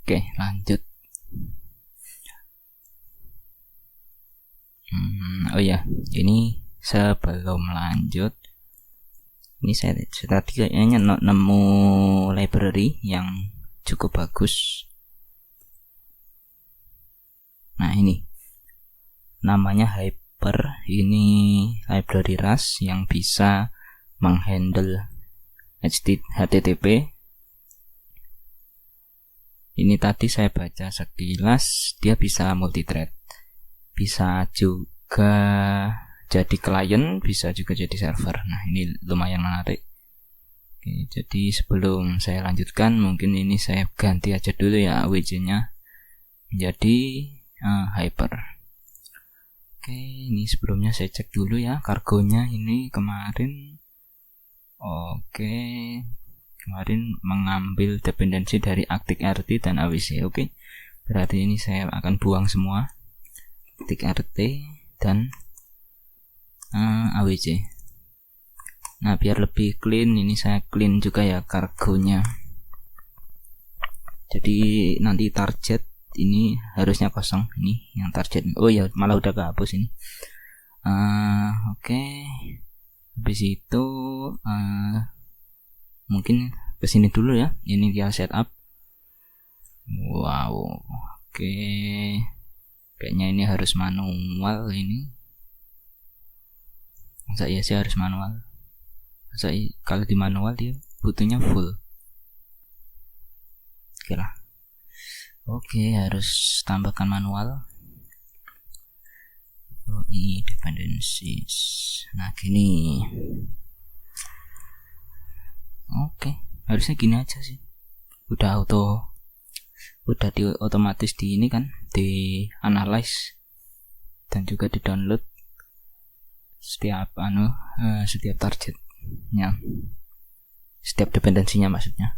Oke, lanjut. Oh ya, ini sebelum lanjut, ini saya tadi kayaknya nemu library yang cukup bagus. Nah, ini namanya Hyper. Ini library Rust yang bisa menghandle HTTP. Ini tadi saya baca sekilas, dia bisa multithread, bisa juga jadi klien, bisa juga jadi server. Nah, ini lumayan menarik. Oke, jadi sebelum saya lanjutkan, mungkin ini saya ganti aja dulu ya AWC-nya menjadi Hyper. Oke, ini sebelumnya saya cek dulu ya kargonya ini kemarin. Oke, kemarin mengambil dependensi dari ActiveRT dan AWC. Oke, berarti ini saya akan buang semua ActiveRT dan AWC. Nah, biar lebih clean, ini saya clean juga ya kargonya. Jadi nanti target ini harusnya kosong. Ini yang target. Oh ya, malah udah kehapus ini. Oke. Habis itu mungkin kesini dulu ya. Ini dia setup. Wow. Oke. Kayaknya ini harus manual ini. Masa iya sih harus manual? Masa kalau di manual dia butuhnya full. Oke lah. Oke, harus tambahkan manual. Dependencies. Nah, gini. Oke, harusnya gini aja sih. Udah di otomatis di ini kan, di analyze dan juga di download setiap targetnya, setiap dependensinya maksudnya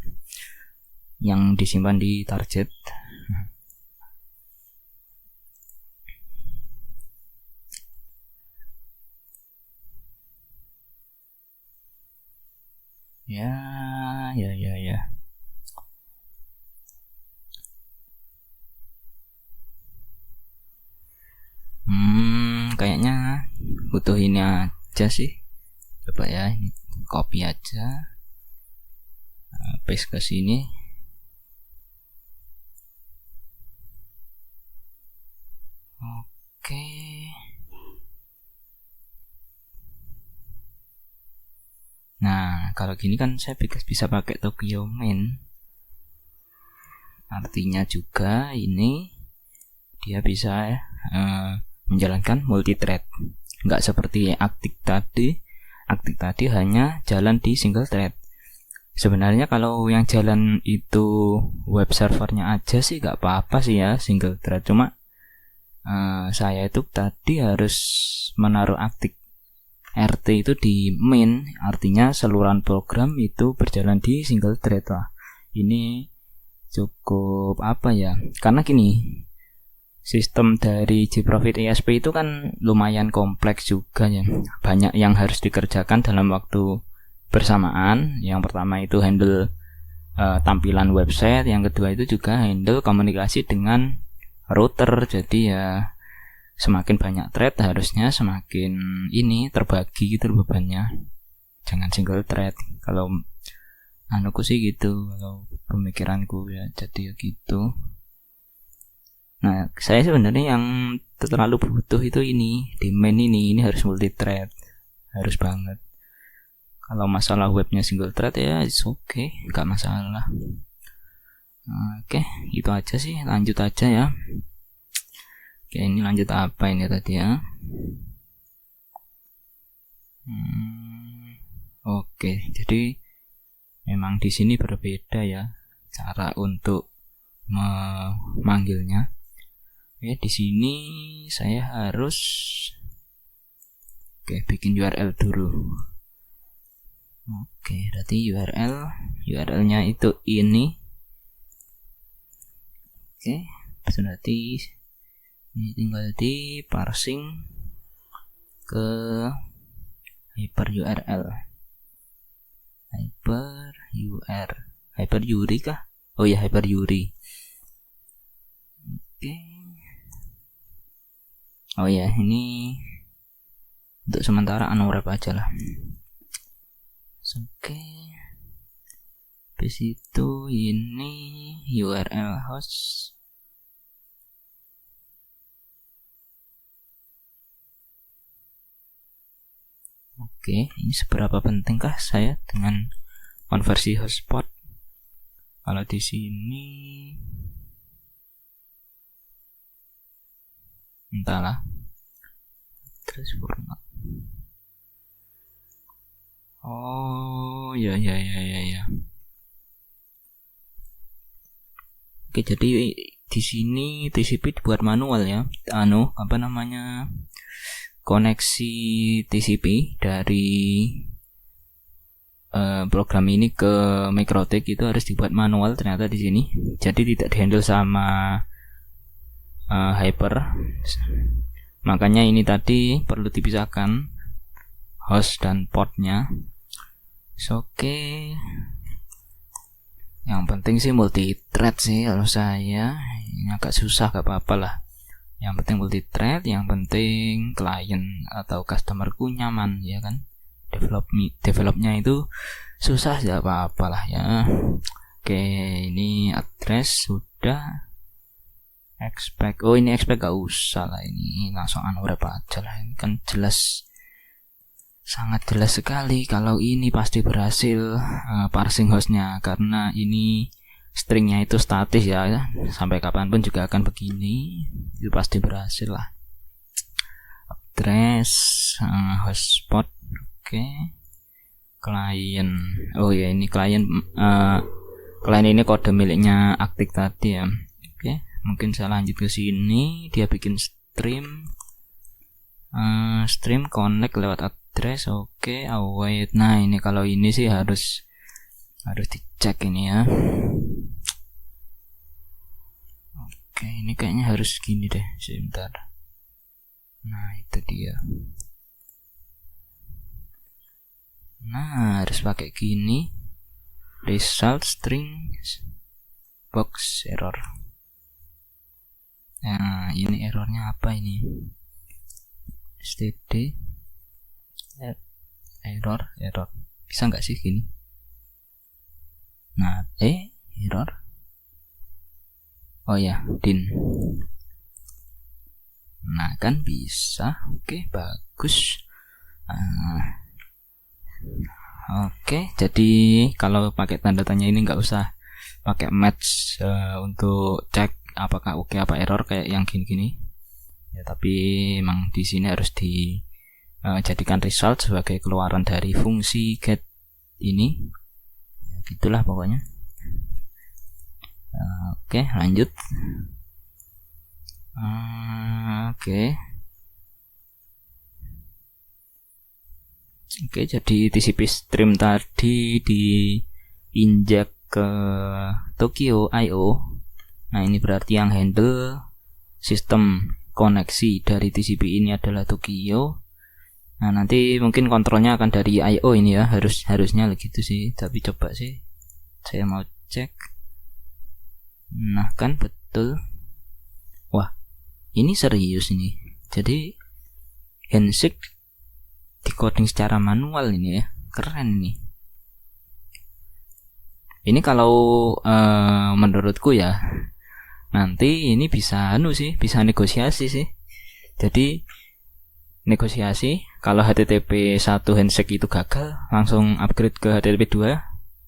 yang disimpan di target. Ya. Kayaknya butuh ini aja sih. Coba ya, ini copy aja, paste ke sini. Oke. Nah, kalau gini kan saya bisa pakai Tokyo main. Artinya juga ini dia bisa menjalankan multithread. Nggak seperti Active tadi hanya jalan di single thread. Sebenarnya kalau yang jalan itu web servernya aja sih nggak apa-apa sih ya, single thread. Cuma saya itu tadi harus menaruh ActiveRT itu di main, artinya seluruhan program itu berjalan di single thread lah. Ini cukup apa ya? Karena gini, sistem dari JProfit ESP itu kan lumayan kompleks juga ya. Banyak yang harus dikerjakan dalam waktu bersamaan. Yang pertama itu handle tampilan website, yang kedua itu juga handle komunikasi dengan router. Jadi ya semakin banyak thread harusnya semakin ini terbagi gitu bebannya. Jangan single thread. Kalau anuku sih gitu, kalau pemikiranku ya, jadi gitu. Nah, saya sebenarnya yang terlalu butuh itu ini, di main ini harus multi-thread, harus banget. Kalau masalah webnya single thread ya it's okay, nggak masalah. Oke, itu aja sih, lanjut aja ya. Oke, ini lanjut apa ini tadi ya? Oke, jadi memang di sini berbeda ya cara untuk memanggilnya. Oke, di sini saya harus bikin URL dulu. Oke, berarti URL-nya itu ini. Oke, berarti ini tinggal di parsing ke hyper URI kah? Oh ya, hyper URI. Oke. Oh ya, ini untuk sementara unwrap aja lah. Oke. Habis itu ini URL host. Oke, ini seberapa pentingkah saya dengan konversi hotspot? Kalau di sini entahlah. Terus format. Oh, ya. Oke, jadi di sini TCP dibuat manual ya. Koneksi TCP dari program ini ke MikroTik itu harus dibuat manual ternyata di sini. Jadi tidak dihandle sama Hyper. Makanya ini tadi perlu dipisahkan host dan portnya. Oke. Yang penting sih multi thread sih kalau saya. Ini agak susah, gak apa-apa lah. Yang penting multi thread, yang penting klien atau customerku nyaman ya kan. Developnya itu susah, gak apa-apa lah ya. Oke, ini address sudah. Expect. Oh, ini expect gak usah lah, ini langsung unwrap aja lah. Ini kan jelas, sangat jelas sekali kalau ini pasti berhasil parsing hostnya, karena ini stringnya itu statis ya, sampai kapanpun juga akan begini, itu pasti berhasil lah. Address, hotspot, oke. Klien, oh ya ini klien ini kode miliknya Actic tadi ya. Oke, mungkin saya lanjut ke sini, dia bikin stream connect lewat address. Oke, await. Nah, ini kalau ini sih harus dicek ini ya. Oke, ini kayaknya harus gini deh, sebentar. Nah, itu dia. Nah, harus pakai gini. Result string box error. Nah, ini errornya apa ini? std error bisa nggak sih gini? Nah, error. Oh ya, din. Nah, kan bisa. Oke, bagus. Oke, jadi kalau pakai tanda tanya ini nggak usah pakai match untuk cek apakah oke apa error kayak yang gini-gini. Ya, tapi memang di sini harus dijadikan result sebagai keluaran dari fungsi get ini. Ya, gitulah pokoknya. Oke, lanjut. Oke, jadi TCP stream tadi diinjak ke Tokyo I/O. Nah, ini berarti yang handle sistem koneksi dari TCP ini adalah Tokyo. Nah, nanti mungkin kontrolnya akan dari I/O ini ya, harusnya begitu sih. Tapi coba sih, saya mau cek. Nah, kan betul. Wah, ini serius ini. Jadi handshake decoding secara manual ini ya, keren nih. Ini kalau menurutku ya, nanti ini bisa bisa negosiasi sih. Jadi negosiasi, kalau HTTP 1 handshake itu gagal, langsung upgrade ke HTTP 2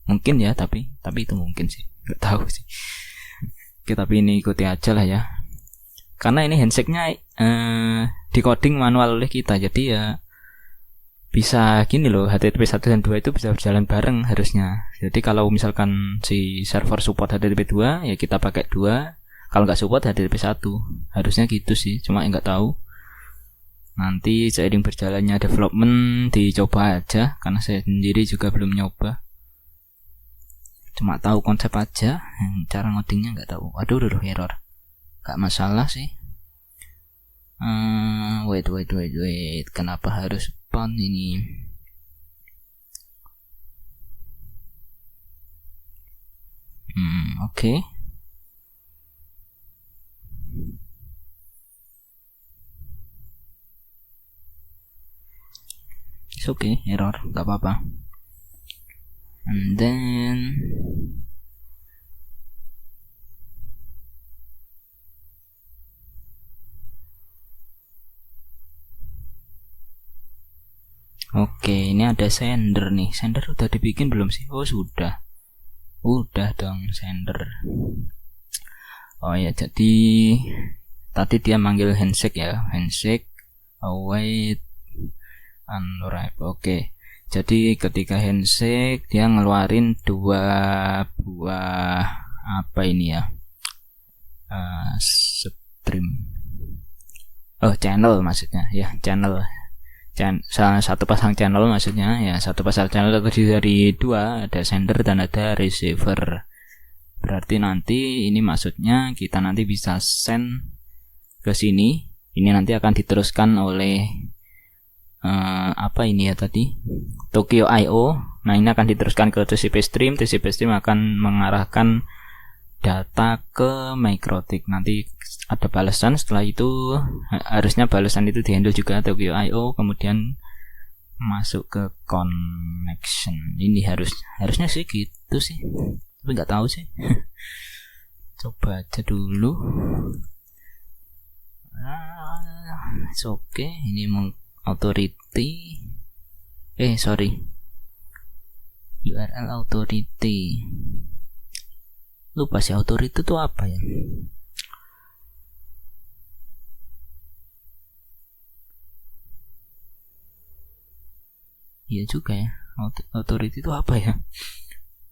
mungkin ya, tapi itu mungkin sih, nggak tahu sih. Oke, tapi ini ikuti aja lah ya, karena ini handshake-nya decoding manual oleh kita, jadi ya bisa gini loh, HTTP 1 dan 2 itu bisa berjalan bareng harusnya. Jadi kalau misalkan si server support HTTP 2 ya kita pakai 2, kalau nggak support HTTP 1, harusnya gitu sih, cuma nggak tahu. Nanti seiring berjalannya development dicoba aja, karena saya sendiri juga belum nyoba, cuma tahu konsep aja, cara ngodingnya nggak tahu. Aduh error, nggak masalah sih. Wait, kenapa harus pound ini? Oke. it's okay, error, nggak apa-apa. And then oke, ini ada sender nih. Sender udah dibikin belum sih? Oh sudah dong sender. Oh ya, jadi tadi dia manggil handshake ya, handshake await unwrap. Oke, jadi ketika handshake dia ngeluarin 2 buah apa ini ya, stream, channel maksudnya ya, channel. Satu pasang channel maksudnya ya, satu pasang channel terdiri dari 2, ada sender dan ada receiver. Berarti nanti ini maksudnya kita nanti bisa send ke sini. Ini nanti akan diteruskan oleh apa ini ya tadi, Tokyo I/O. Nah ini akan diteruskan ke TCP stream. TCP stream akan mengarahkan data ke MikroTik. Nanti ada balasan, setelah itu harusnya balasan itu dihandle juga Tokyo I/O, kemudian masuk ke connection. Ini harusnya sih gitu sih, tapi nggak tahu sih. Coba aja dulu. Oke, ini authority. URL authority. Lupa sih authority itu apa ya? Iya juga ya. Authority itu apa ya?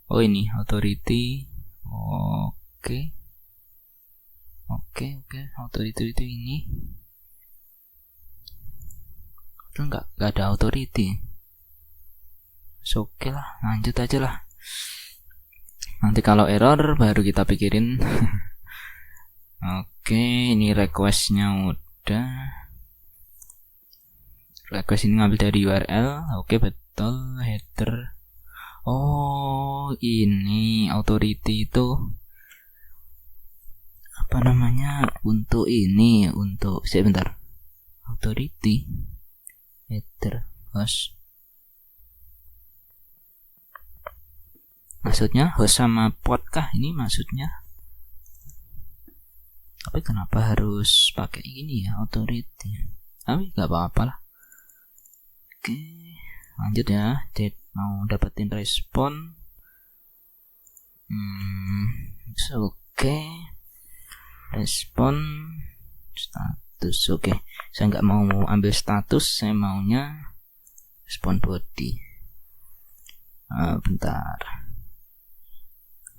Oh ini authority. Oke. Authority itu ini. Itu nggak ada authority. Oke lah, lanjut aja lah. Nanti kalau error baru kita pikirin. Oke, ini requestnya udah. Request ini ngambil dari URL. Oke, betul. Header. Oh, ini authority itu apa namanya? Untuk ini, untuk sebentar. Authority header host. Maksudnya host sama pod kah ini maksudnya? Tapi kenapa harus pakai ini ya, authority? Tapi nggak apa-apa lah. Oke, lanjut ya. Mau dapetin respon. Oke. Respon status. Oke, saya nggak mau ambil status, saya maunya respon body. Bentar.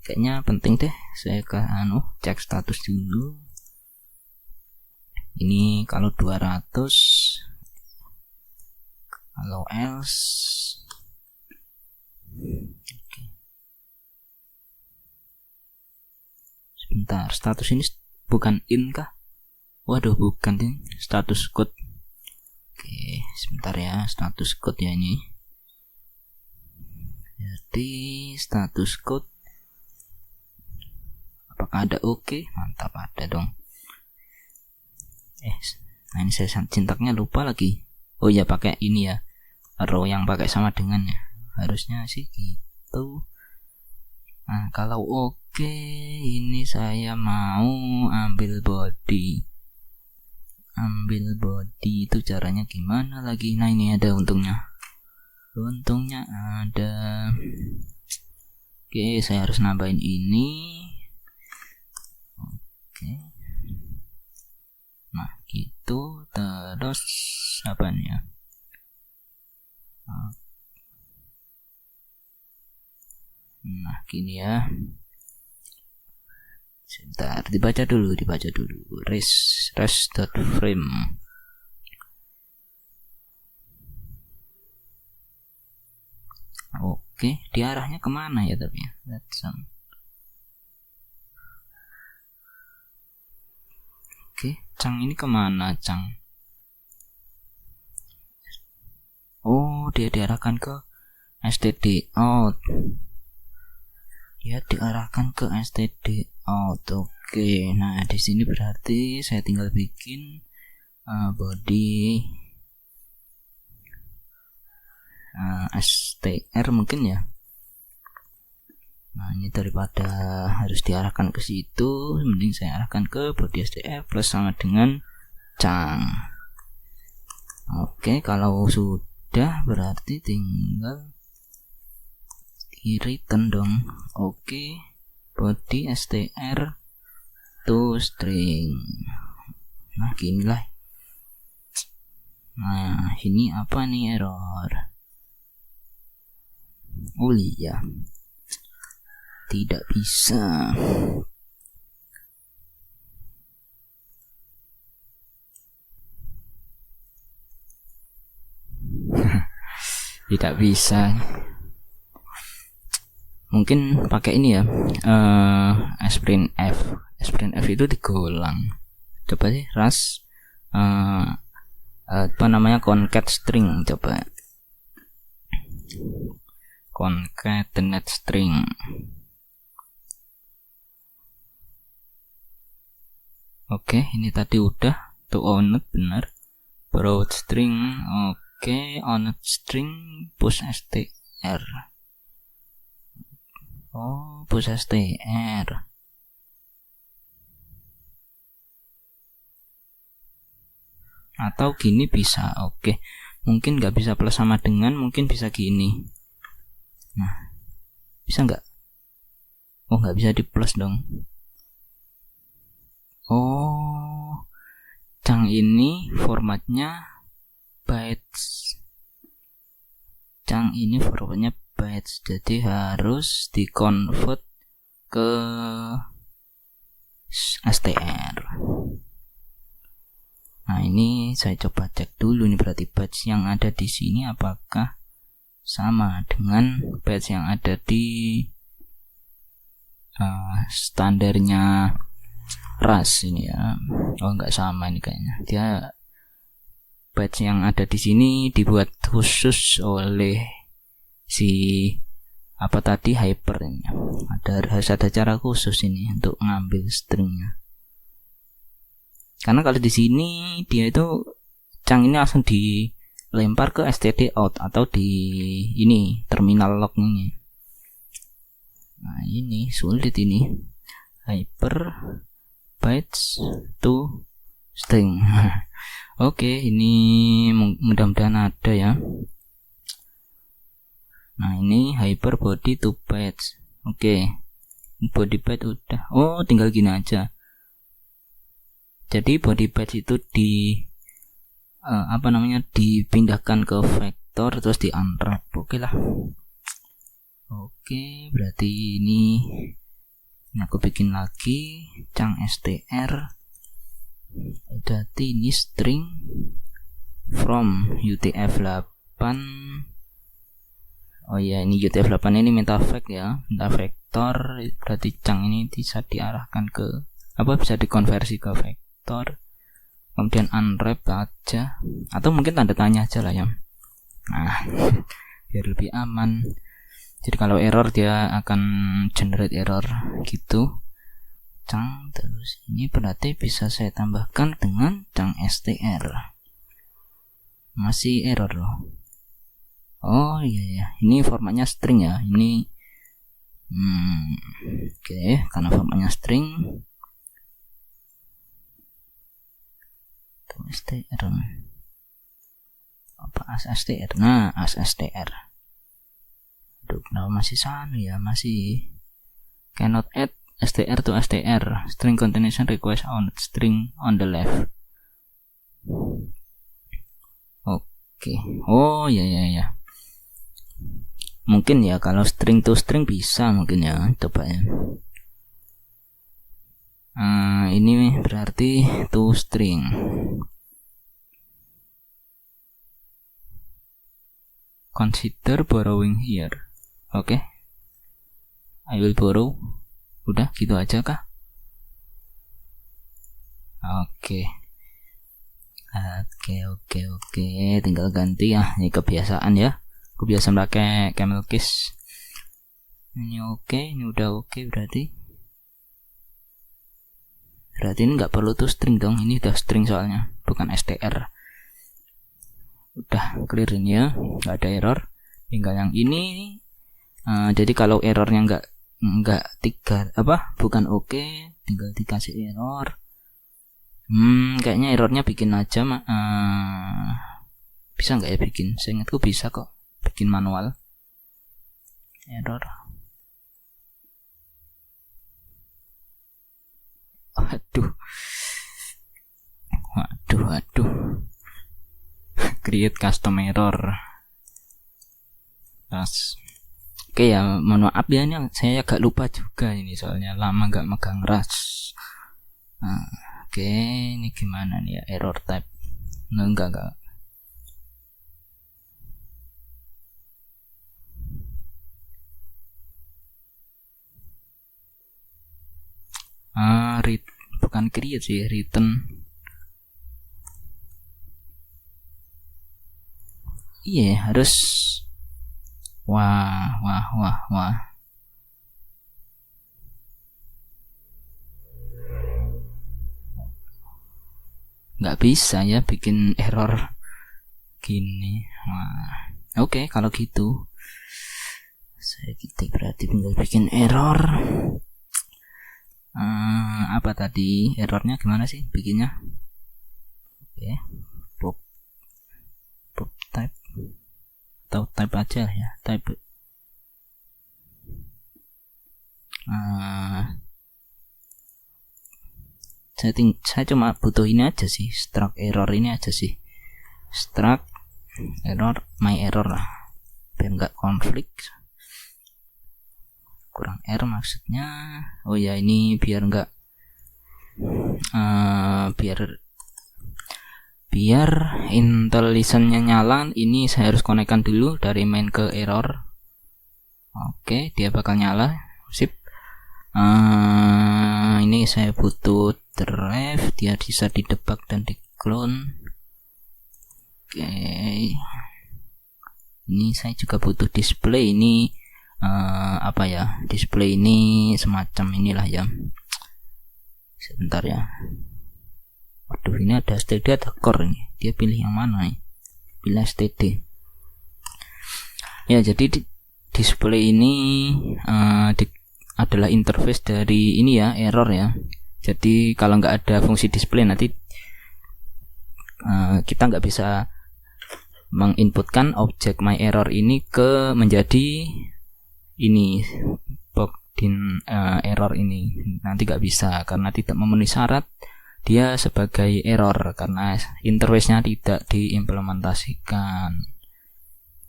Kayaknya penting deh, saya cek status dulu. Ini kalau 200, kalau else. Oke. Sebentar, status ini bukan in kah? Waduh, bukan nih, status code. Oke, sebentar ya, status code ya ini. Jadi status code apakah ada? Oke, mantap, ada dong. Nah ini saya sintaknya lupa lagi. Oh ya, pakai ini ya, row yang pakai sama dengan ya, harusnya sih gitu. Nah kalau oke, ini saya mau ambil body. Ambil body itu caranya gimana lagi? Nah ini ada untungnya ada. Oke, saya harus nambahin ini. Oke, nah gitu. Terus apa nih ya? Nah gini ya. Sebentar, dibaca dulu. Res.frame. Oke, diarahnya kemana ya tapi ya? Oke, Cang ini kemana Cang? Oh, dia diarahkan ke std out. Dia diarahkan ke std out. Oke, nah di sini berarti saya tinggal bikin body str mungkin ya. Nah, ini daripada harus diarahkan ke situ, mending saya arahkan ke body str plus sama dengan chang. Oke, kalau sudah berarti tinggal di return dong. Oke, body str to string. Nah, gini lah. Nah, ini apa nih error? Oh iya, tidak bisa. Tidak bisa. Mungkin pakai ini ya, sprint f. Sprint f itu digolang. Coba sih ras apa namanya, concat string. Coba concatenate string. Oke, ini tadi udah to owned benar. Broad string. Oke, owned string push str. Oh, push str. Atau gini bisa. Oke, mungkin nggak bisa plus sama dengan, mungkin bisa gini. Nah, bisa nggak? Oh, nggak bisa di plus dong. Oh, chang ini formatnya bytes. Chang ini formatnya bytes, jadi harus di convert ke str. Nah, ini saya coba cek dulu nih, berarti bytes yang ada di sini apakah sama dengan bytes yang ada di standarnya ras ini ya. Oh, nggak sama ini kayaknya. Dia bytes yang ada di sini dibuat khusus oleh si apa tadi, hyper ini. Harus ada cara khusus ini untuk ngambil stringnya. Karena kalau di sini dia itu chang ini langsung dilempar ke std out atau di ini terminal lognya. Nah, ini sulit ini. Hyper bytes to string. Oke, ini mudah-mudahan ada ya. Nah, ini hyper body to bytes. Oke, body byte udah. Oh, tinggal gini aja. Jadi body bytes itu dipindahkan ke vektor terus di unwrap. Oke lah. Oke, berarti ini aku bikin lagi chang str. Berarti ini string from UTF-8. Oh ya, ini UTF-8 ini minta vec ya, minta vektor. Berarti chang ini bisa diarahkan ke bisa dikonversi ke vektor. Kemudian unwrap aja, atau mungkin tanda tanya aja lah ya. Nah, biar lebih aman. Jadi kalau error dia akan generate error gitu. Chang terus ini berarti bisa saya tambahkan dengan chang str. Masih error loh. Oh iya ya, ini formatnya string ya. Ini oke, karena formatnya string. Tuh str. Apa str? Nah, str. Aduh, kenapa masih sama ya? Masih cannot add str to str. String continuation request on string on the left. Oke. Oh ya. Mungkin ya kalau string to string bisa mungkin ya. Coba ya. Ini berarti to string. Consider borrowing here. Oke. I will borrow. Udah gitu aja kah? Oke. Tinggal ganti ya. Ini kebiasaan ya. Kebiasaan pakai camel case. Ini oke, ini udah oke berarti. Berarti ini nggak perlu tuh string dong. Ini udah string soalnya, bukan str. Udah clear ini ya, nggak ada error. tinggal yang ini. Jadi kalau errornya nggak bukan oke, tinggal dikasih error. Kayaknya errornya bikin aja bisa nggak ya bikin? Seingatku bisa kok bikin manual error. Waduh create custom error. Oke ya, mohon maaf ya, ini saya agak lupa juga ini, soalnya lama nggak megang Rust. Oke, ini gimana nih ya, error type? Enggak. Bukan create sih, return. Iya, harus. Wah. Nggak bisa ya bikin error gini. Wah, oke, kalau gitu saya berarti tinggal bikin error. Apa tadi errornya, gimana sih bikinnya? Oke, pop type atau type aja ya, type. Saya cuma butuh ini aja sih, struct error ini aja sih, struct error my error lah, biar nggak konflik. Kurang R maksudnya. Oh ya, ini biar nggak biar IntelliSense-nya nyala, ini saya harus konekkan dulu dari main ke error. Oke, dia bakal nyala, sip. Ini saya butuh drive, dia bisa didebug dan di-clone. Oke, ini saya juga butuh display. Ini display ini semacam inilah ya. Sebentar ya. Waduh, ini ada std, ada core ini. Dia pilih yang mana nih? Pilih std. Ya, jadi display ini adalah interface dari ini ya, error ya. Jadi kalau nggak ada fungsi display, nanti kita nggak bisa menginputkan objek my error ini ke menjadi ini error ini. Nanti nggak bisa karena tidak memenuhi syarat dia sebagai error, karena interface-nya tidak diimplementasikan.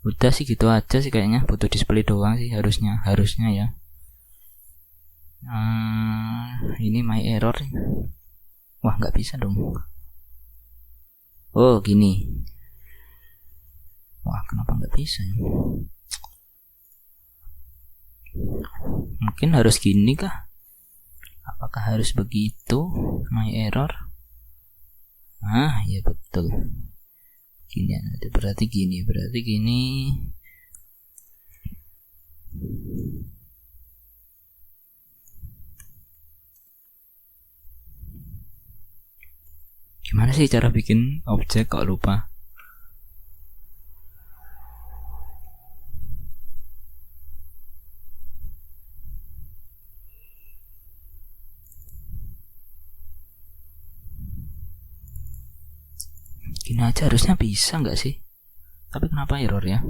Udah sih, gitu aja sih kayaknya, butuh display doang sih harusnya ya. Ini my error. Wah, nggak bisa dong. Oh, gini. Wah, kenapa nggak bisa ya? Mungkin harus gini kah? Apakah harus begitu my error? Ya betul. Gini, berarti gini. Gimana sih cara bikin objek, kok lupa? Gini aja harusnya bisa nggak sih? Tapi kenapa error ya?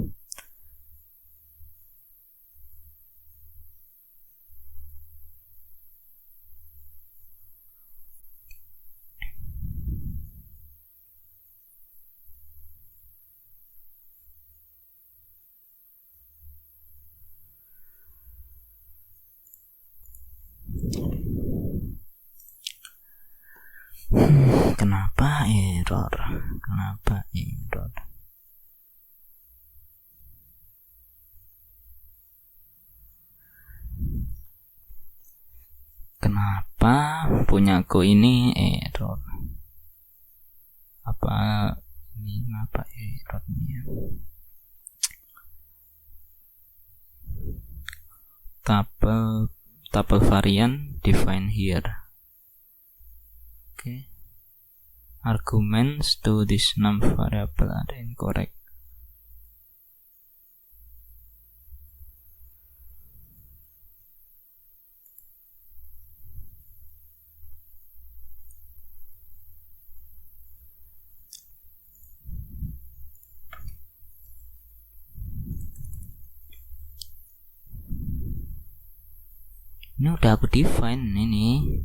Kenapa error? Kenapa punyaku ini error? Apa ini, kenapa errornya? Tuple variant define here. Okay. Arguments to this num variable are incorrect. Ini udah aku define ini.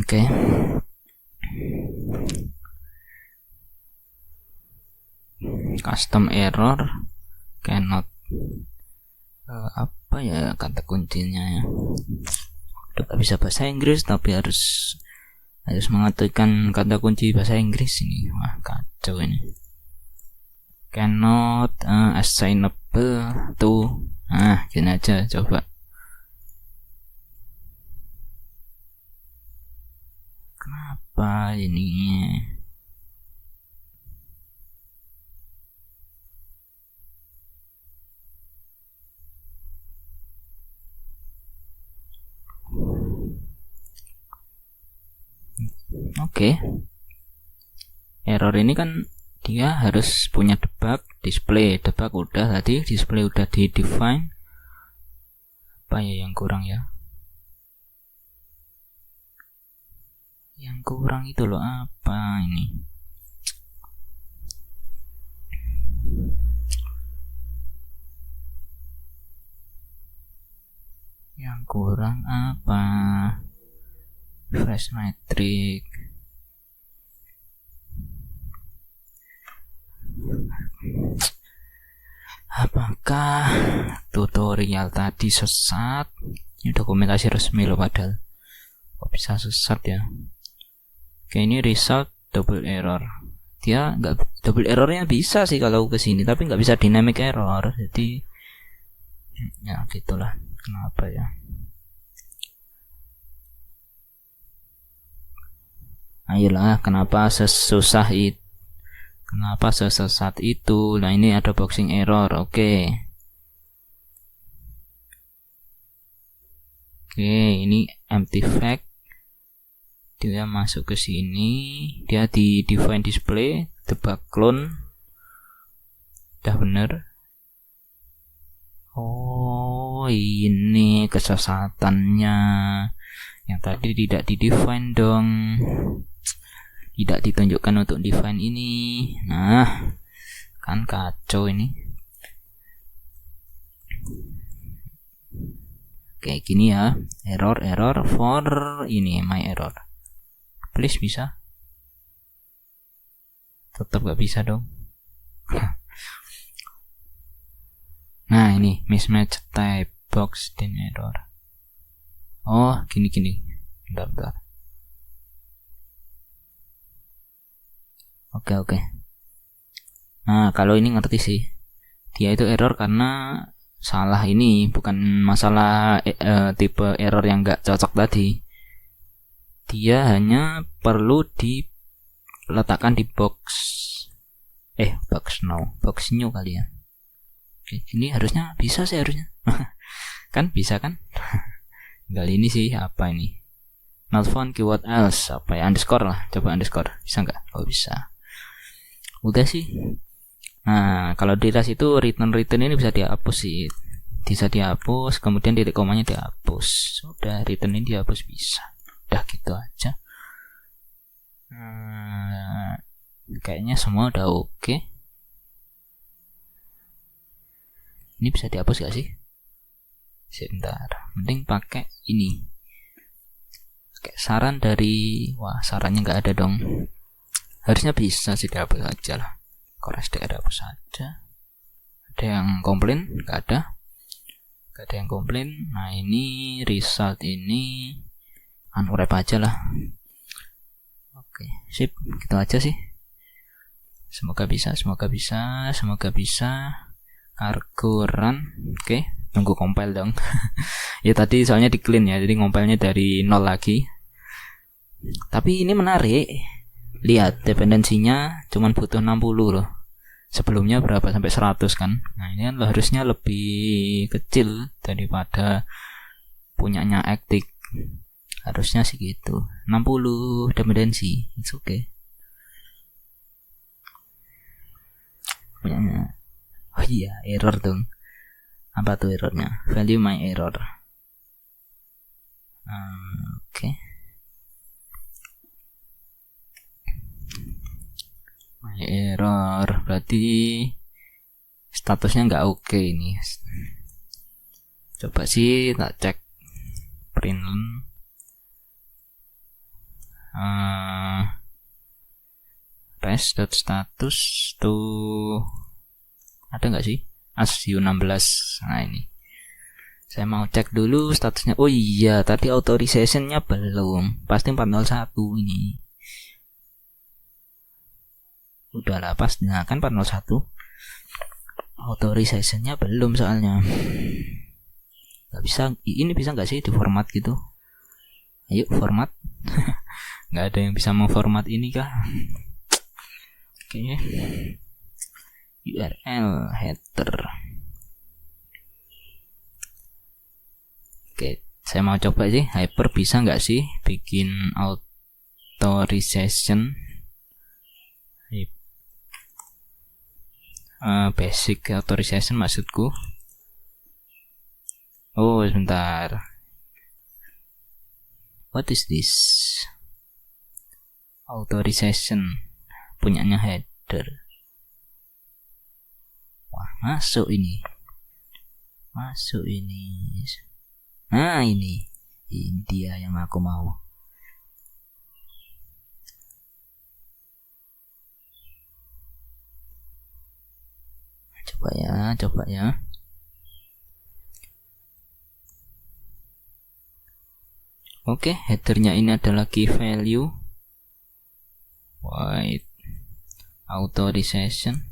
Oke. Custom error cannot apa ya kata kuncinya ya. Udah gak bisa bahasa Inggris tapi harus mengaturkan kata kunci bahasa Inggris ini. Wah, kacau ini. Cannot assignable to. Gini aja coba. Kenapa ini? Oke. Error ini kan dia harus punya debug, display. Debug udah tadi, display udah di define. Apa ya yang kurang ya? Yang kurang itu loh, apa ini? Yang kurang apa? Fresh metric. Apakah tutorial tadi sesat? Ini dokumentasi resmi loh padahal. Kok bisa sesat ya? Oke, ini result double error. Dia nggak, double errornya bisa sih kalau ke sini, tapi nggak bisa dynamic error. Jadi ya gitulah. Kenapa ya? Ayolah, kenapa sesusah itu? Kenapa sesesat itu? Nah, ini ada boxing error. Oke, ini empty fact. Dia masuk ke sini, dia di define display, debug clone. Udah bener. Oh, ini kesesatannya. Yang tadi tidak di define dong. Tidak ditunjukkan untuk define ini. Nah, kan kacau ini. Kayak gini ya. Error for ini my error. Please bisa. Tetap gak bisa dong. Nah, ini mismatch type box din error. Oh, gini. Bentar. Oke. Nah, kalau ini ngerti sih. Dia itu error karena salah ini, bukan masalah tipe error yang gak cocok tadi. Dia hanya perlu diletakkan di box new kali ya. Oke, ini harusnya bisa sih harusnya. Kan bisa kan? Tinggal ini sih, apa ini? Not found keyword else, apa ya? Underscore lah, coba underscore. Bisa nggak? Oh, bisa. Udah sih. Nah, kalau di tas itu return ini bisa dihapus sih. Bisa dihapus, kemudian titik komanya dihapus. Udah, return ini dihapus bisa. Udah gitu aja. Kayaknya semua udah oke. Ini bisa dihapus gak sih? Sebentar, mending pakai ini. Kayak saran dari, sarannya nggak ada dong. Harusnya bisa sih dihapus aja lah. Korestek ada hapus saja. Ada yang komplain? Nggak ada. Nggak ada yang komplain. Nah, ini result ini unwrap aja lah. Oke, sip, gitu aja sih. Semoga bisa. Cargo run. Oke, tunggu compile dong. Ya tadi soalnya di clean ya, jadi compile-nya dari 0 lagi. Tapi ini menarik. Lihat dependensinya cuman butuh 60 loh. Sebelumnya berapa? Sampai 100 kan. Nah, ini kan harusnya lebih kecil daripada punyanya Actic. Harusnya sih gitu. 60 dependensi. It's okay. Punyanya. Oh iya, error dong. Apa tuh errornya? Value my error. Oke. My error berarti statusnya nggak oke ini. Coba sih tak cek print res.status tuh ada nggak sih ASU16. Nah ini saya mau cek dulu statusnya. Oh iya, tadi authorizationnya belum, pasti 401 ini. Udahlah pasti, nah kan 401 authorizationnya belum soalnya. Gak bisa, ini bisa nggak sih di format gitu? Ayo format. Nggak ada yang bisa memformat ini kah? Oke. URL header. Oke, saya mau coba sih Hyper bisa nggak sih bikin authorization basic authorization maksudku. Oh sebentar, what is this? Authorization punyanya header. Wah, masuk ini. Nah, ini dia yang aku mau. Coba ya. Oke, headernya ini adalah key value. Wait. Authorization.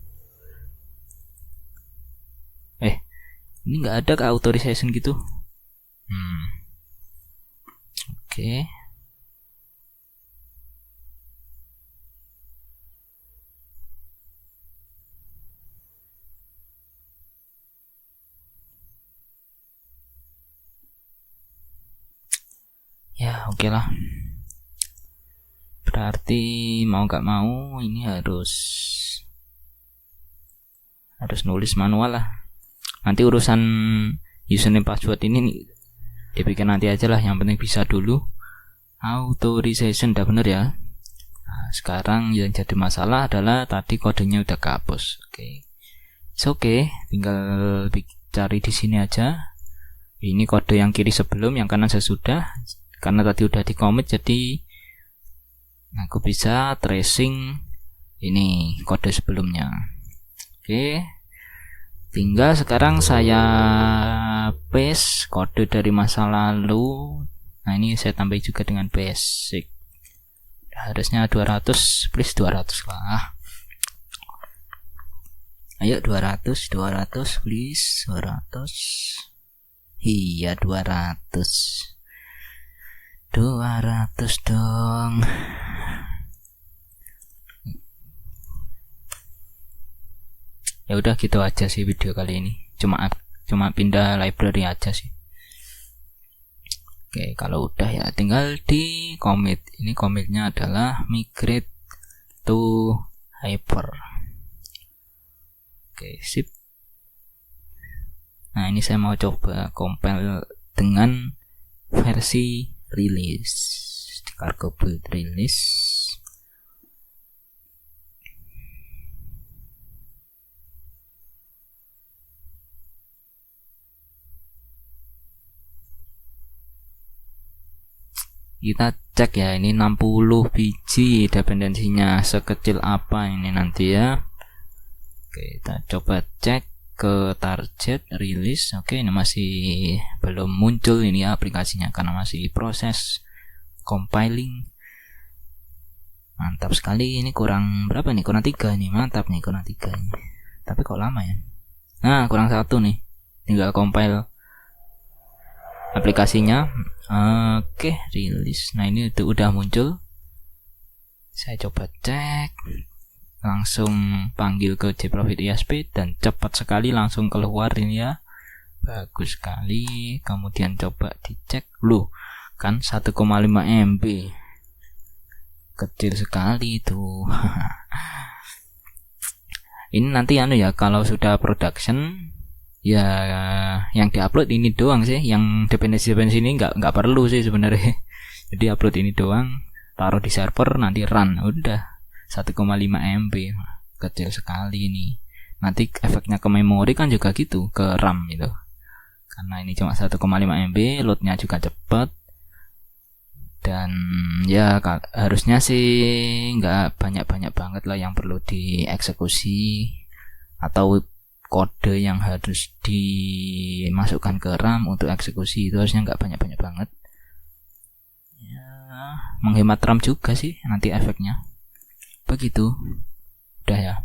Ini nggak ada ke authorization gitu. Oke. Ya oke lah. Berarti mau nggak mau ini harus nulis manual lah. Nanti urusan username password ini dibikin nanti aja lah, yang penting bisa dulu. Authorization udah bener ya. Nah, sekarang yang jadi masalah adalah tadi kodenya udah kehapus. Oke, tinggal cari di sini aja. Ini kode yang kiri sebelum, yang kanan sesudah. Karena tadi udah di commit, jadi aku bisa tracing ini kode sebelumnya. Oke. Tinggal sekarang saya paste kode dari masa lalu. Nah ini saya tambah juga dengan basic. Harusnya 200 please 200 lah. Ayo 200 please 200. Iya 200 dong. Ya udah gitu aja sih video kali ini. Cuma pindah library aja sih. Oke, kalau udah ya tinggal di commit. Ini commitnya adalah migrate to Hyper. Oke, sip. Nah, ini saya mau coba compile dengan versi release. Di cargo build release. Kita cek ya, ini 60 biji dependensinya, sekecil apa ini nanti ya. Oke, kita coba cek ke target release. Oke, ini masih belum muncul ini ya aplikasinya karena masih proses compiling. Mantap sekali, ini kurang berapa nih? Kurang 3 nih, mantap nih kurang 3 nih. Tapi kok lama ya? Nah, kurang 1 nih. Tinggal compile aplikasinya. Oke, rilis. Nah ini udah muncul. Saya coba cek, langsung panggil ke JProfit ISP dan cepat sekali langsung keluar ini ya. Bagus sekali. Kemudian coba dicek, loh kan 1,5 MB, kecil sekali tuh. Ini nanti ya kalau sudah production Ya, yang diupload ini doang sih, yang dependensi ini nggak perlu sih sebenarnya. Jadi upload ini doang, taruh di server, nanti run, udah 1,5 MB, kecil sekali ini. Nanti efeknya ke memori kan juga gitu, ke RAM itu. Karena ini cuma 1,5 MB, loadnya juga cepet. Dan ya harusnya sih nggak banyak-banyak banget lah yang perlu dieksekusi, atau kode yang harus dimasukkan ke RAM untuk eksekusi itu harusnya nggak banyak-banyak banget ya, menghemat RAM juga sih nanti efeknya begitu. Udah ya.